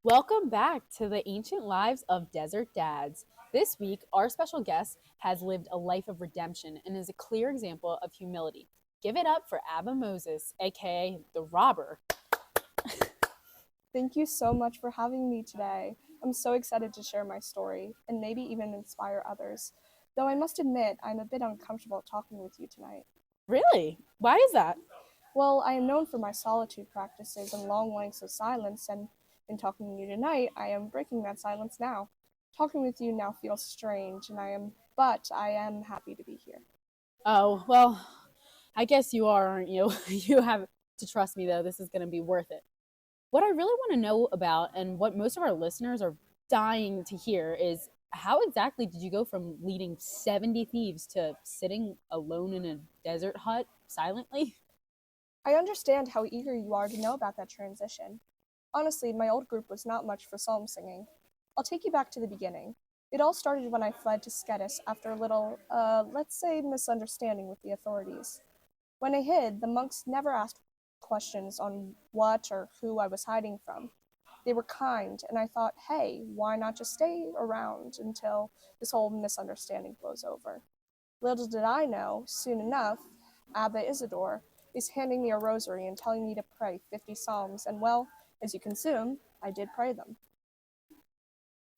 Welcome back to the Ancient Lives of Desert Dads. This week, our special guest has lived a life of redemption and is a clear example of humility. Give it up for Abba Moses, aka the robber. Thank you so much for having me today. I'm so excited to share my story and maybe even inspire others. Though I must admit, I'm a bit uncomfortable talking with you tonight. Really? Why is that? Well, I am known for my solitude practices and long lengths of silence, and in talking to you tonight, I am breaking that silence now. Talking with you now feels strange, but I am happy to be here. Oh, well, I guess you are, aren't you? You have to trust me, though. This is going to be worth it. What I really want to know about, and what most of our listeners are dying to hear, is how exactly did you go from leading 70 thieves to sitting alone in a desert hut silently? I understand how eager you are to know about that transition. Honestly, my old group was not much for psalm singing. I'll take you back to the beginning. It all started when I fled to Scetis after a little, let's say, misunderstanding with the authorities. When I hid, the monks never asked questions on what or who I was hiding from. They were kind, and I thought, hey, why not just stay around until this whole misunderstanding blows over? Little did I know, soon enough, Abba Isidore is handing me a rosary and telling me to pray 50 psalms, and well, as you can assume, I did pray them.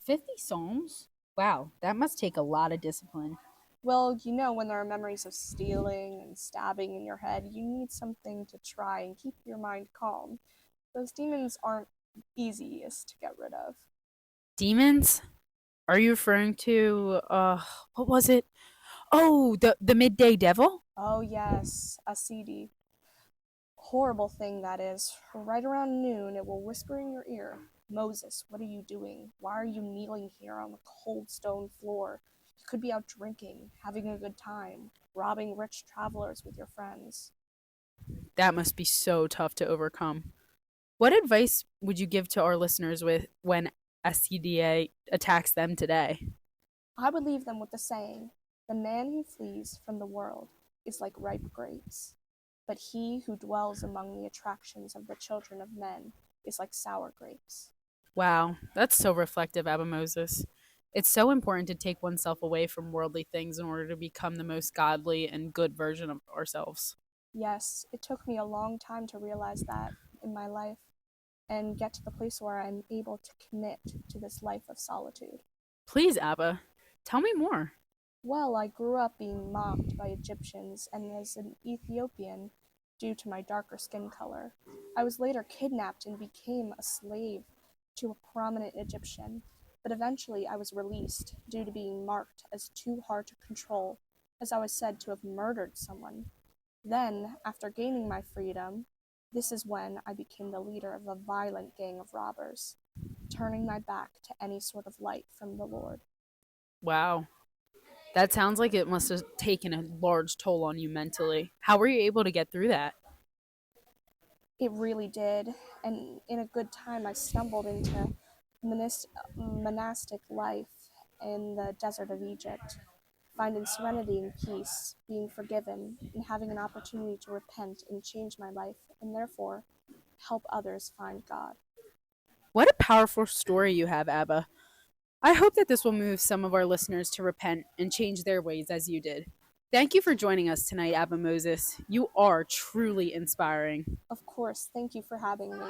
50 psalms? Wow, that must take a lot of discipline. Well, you know, when there are memories of stealing and stabbing in your head, you need something to try and keep your mind calm. Those demons aren't easiest to get rid of. Demons? Are you referring to, what was it? Oh, the midday devil? Oh, yes, a CD. Horrible thing that is. Right around noon, it will whisper in your ear, Moses, what are you doing? Why are you kneeling here on the cold stone floor? You could be out drinking, having a good time, robbing rich travelers with your friends. That must be so tough to overcome. What advice would you give to our listeners with when a CDA attacks them today? I would leave them with the saying, the man who flees from the world is like ripe grapes, but he who dwells among the attractions of the children of men is like sour grapes. Wow, that's so reflective, Abba Moses. It's so important to take oneself away from worldly things in order to become the most godly and good version of ourselves. Yes, it took me a long time to realize that in my life and get to the place where I'm able to commit to this life of solitude. Please, Abba, tell me more. Well, I grew up being mocked by Egyptians, and as an Ethiopian, due to my darker skin color, I was later kidnapped and became a slave to a prominent Egyptian. But eventually, I was released due to being marked as too hard to control, as I was said to have murdered someone. Then, after gaining my freedom, this is when I became the leader of a violent gang of robbers, turning my back to any sort of light from the Lord. Wow, that sounds like it must have taken a large toll on you mentally. How were you able to get through that? It really did, and in a good time, I stumbled into monastic life in the desert of Egypt, finding serenity and peace, being forgiven, and having an opportunity to repent and change my life, and therefore help others find God. What a powerful story you have, Abba. I hope that this will move some of our listeners to repent and change their ways as you did. Thank you for joining us tonight, Abba Moses. You are truly inspiring. Of course, thank you for having me.